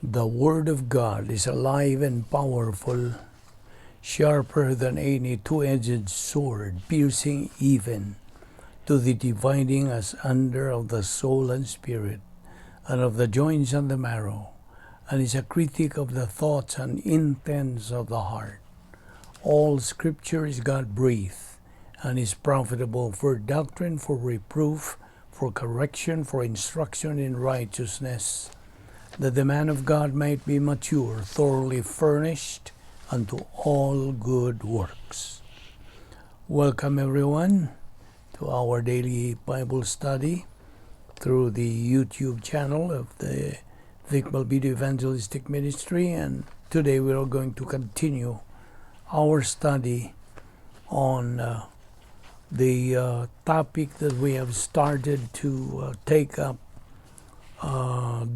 The Word of God is alive and powerful, sharper than any two-edged sword, piercing even to the dividing asunder of the soul and spirit, and of the joints and the marrow, and is a critic of the thoughts and intents of the heart. All Scripture is God-breathed, and is profitable for doctrine, for reproof, for correction, for instruction in righteousness, that the man of God might be mature, thoroughly furnished unto all good works. Welcome everyone to our daily Bible study through the YouTube channel of the Balbido Evangelistic Ministry, and today we are going to continue our study on the topic that we have started to take up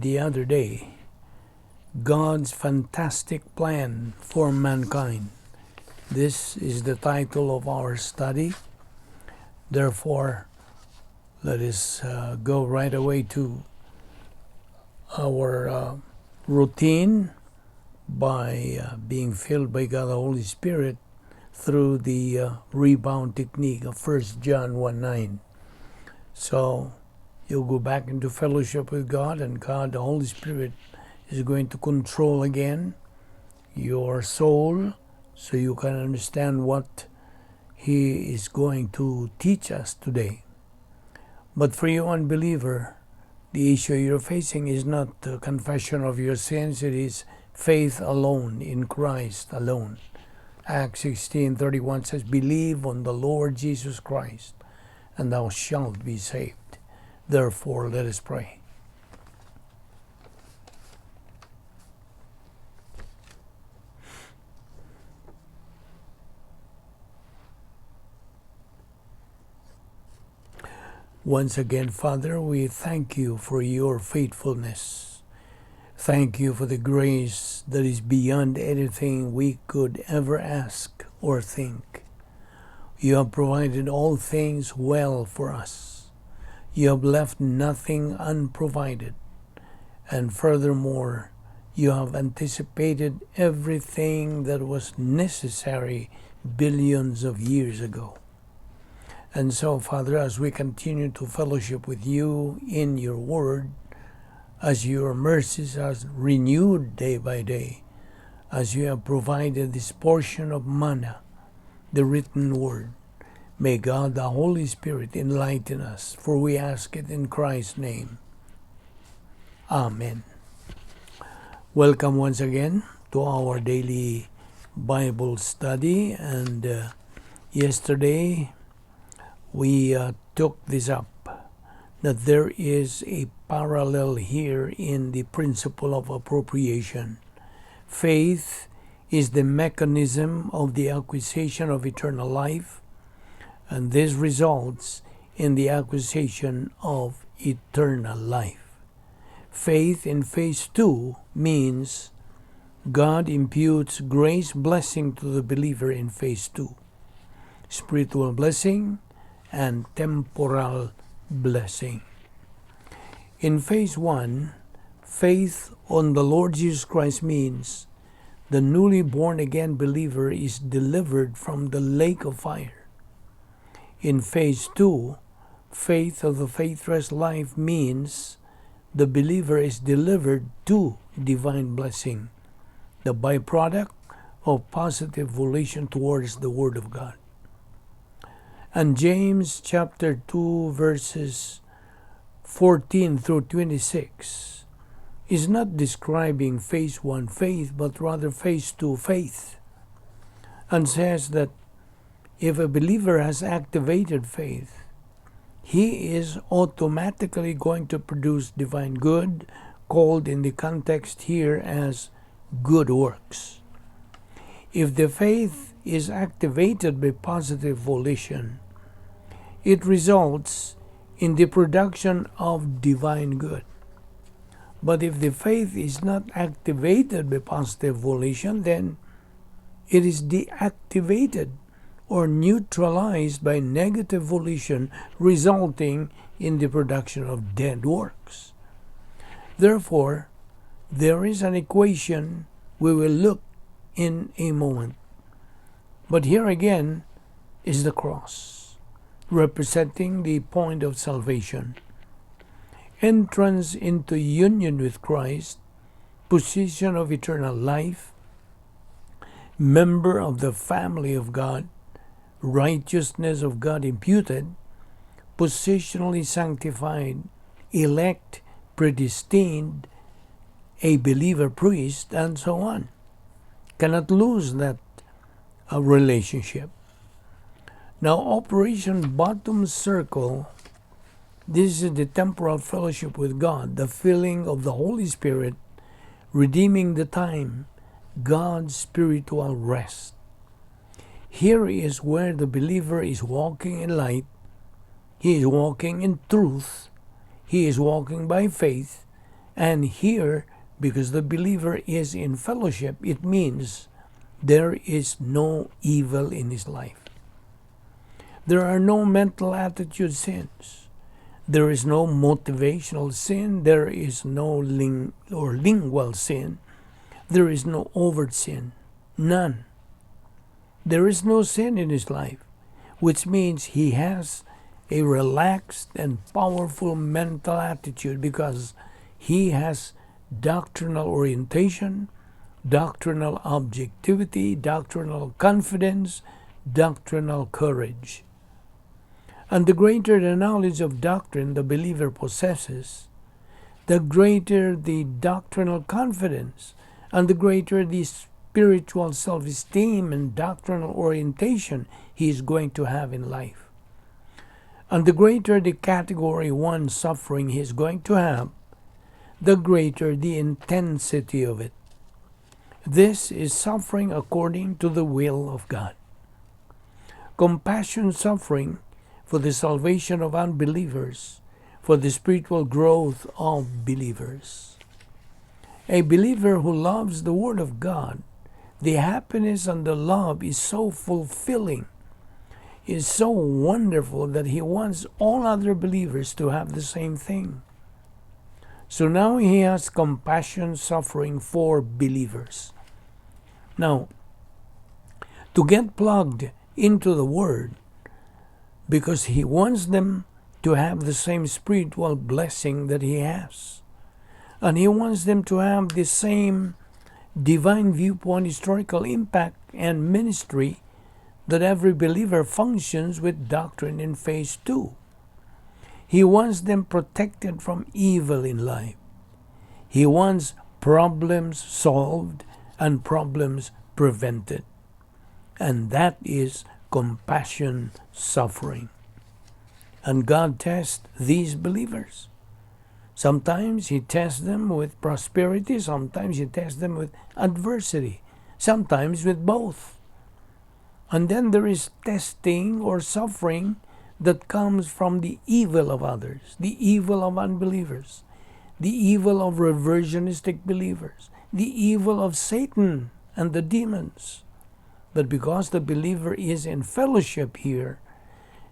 the other day, God's fantastic plan for mankind. This is the title of our study. Therefore, let us go right away to our routine by being filled by God the Holy Spirit through the rebound technique of 1 John 1:9. So you'll go back into fellowship with God, and God the Holy Spirit is going to control again your soul so you can understand what He is going to teach us today. But for you unbeliever, the issue you're facing is not the confession of your sins, it is faith alone, in Christ alone. Acts 16:31 says, "Believe on the Lord Jesus Christ, and thou shalt be saved." Therefore, let us pray. Once again, Father, we thank you for your faithfulness. Thank you for the grace that is beyond anything we could ever ask or think. You have provided all things well for us. You have left nothing unprovided. And furthermore, you have anticipated everything that was necessary billions of years ago. And so, Father, as we continue to fellowship with you in your word, as your mercies are renewed day by day, as you have provided this portion of manna, the written word, may God the Holy Spirit enlighten us, for we ask it in Christ's name. Amen. Welcome once again to our daily Bible study. And yesterday we took this up, that there is a parallel here in the principle of appropriation. Faith is the mechanism of the acquisition of eternal life, and this results in the acquisition of eternal life. Faith in phase 2 means God imputes grace blessing to the believer in phase 2. Spiritual blessing and temporal blessing. In phase 1, faith on the Lord Jesus Christ means the newly born again believer is delivered from the lake of fire. In phase 2, faith of the faithless life means the believer is delivered to divine blessing, the byproduct of positive volition towards the Word of God. And James chapter 2 verses 14 through 26 is not describing phase 1 faith, but rather phase 2 faith, and says that if a believer has activated faith, he is automatically going to produce divine good, called in the context here as good works. If the faith is activated by positive volition, it results in the production of divine good. But if the faith is not activated by positive volition, then it is deactivated or neutralized by negative volition, resulting in the production of dead works. Therefore, There is an equation we will look in a moment. But here again is the cross, representing the point of salvation. Entrance into union with Christ, position of eternal life, member of the family of God, righteousness of God imputed, positionally sanctified, elect, predestined, a believer priest, and so on. Cannot lose that relationship. Now, Operation Bottom Circle, this is the temporal fellowship with God, the filling of the Holy Spirit, redeeming the time, God's spiritual rest. Here is where the believer is walking in light, he is walking in truth, he is walking by faith, and here, because the believer is in fellowship, it means there is no evil in his life. There are no mental attitude sins. There is no motivational sin. There is no lingual sin. There is no overt sin. None. There is no sin in his life, which means he has a relaxed and powerful mental attitude because he has doctrinal orientation, doctrinal objectivity, doctrinal confidence, doctrinal courage. And the greater the knowledge of doctrine the believer possesses, the greater the doctrinal confidence and the greater the spiritual self-esteem and doctrinal orientation he is going to have in life. And the greater the category 1 suffering he is going to have, the greater the intensity of it. This is suffering according to the will of God. Compassion suffering for the salvation of unbelievers, for the spiritual growth of believers. A believer who loves the Word of God, the happiness and the love is so fulfilling, is so wonderful that he wants all other believers to have the same thing. So now he has compassion suffering for believers. Now, to get plugged into the Word, because he wants them to have the same spiritual blessing that he has. And he wants them to have the same divine viewpoint, historical impact, and ministry that every believer functions with doctrine in phase 2. He wants them protected from evil in life. He wants problems solved and problems prevented. And that is compassion suffering. And God tests these believers. Sometimes he tests them with prosperity, sometimes he tests them with adversity, sometimes with both. And then there is testing or suffering that comes from the evil of others, the evil of unbelievers, the evil of reversionistic believers, the evil of Satan and the demons. But because the believer is in fellowship here,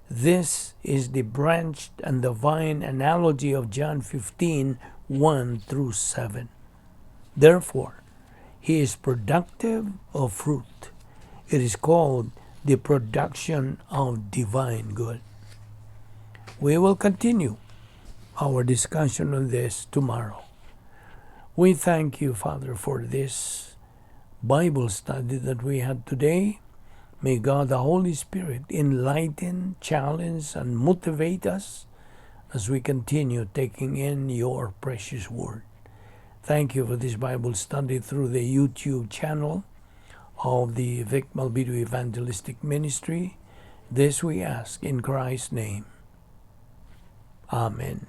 this is the branched and the vine analogy of John 15, 1 through 7. Therefore, he is productive of fruit. It is called the production of divine good. We will continue our discussion on this tomorrow. We thank you, Father, for this Bible study that we had today. May God the Holy Spirit enlighten, challenge, and motivate us as we continue taking in your precious word. Thank you for this Bible study through the YouTube channel of the Vic Balbido Evangelistic Ministry. This we ask in Christ's name. Amen.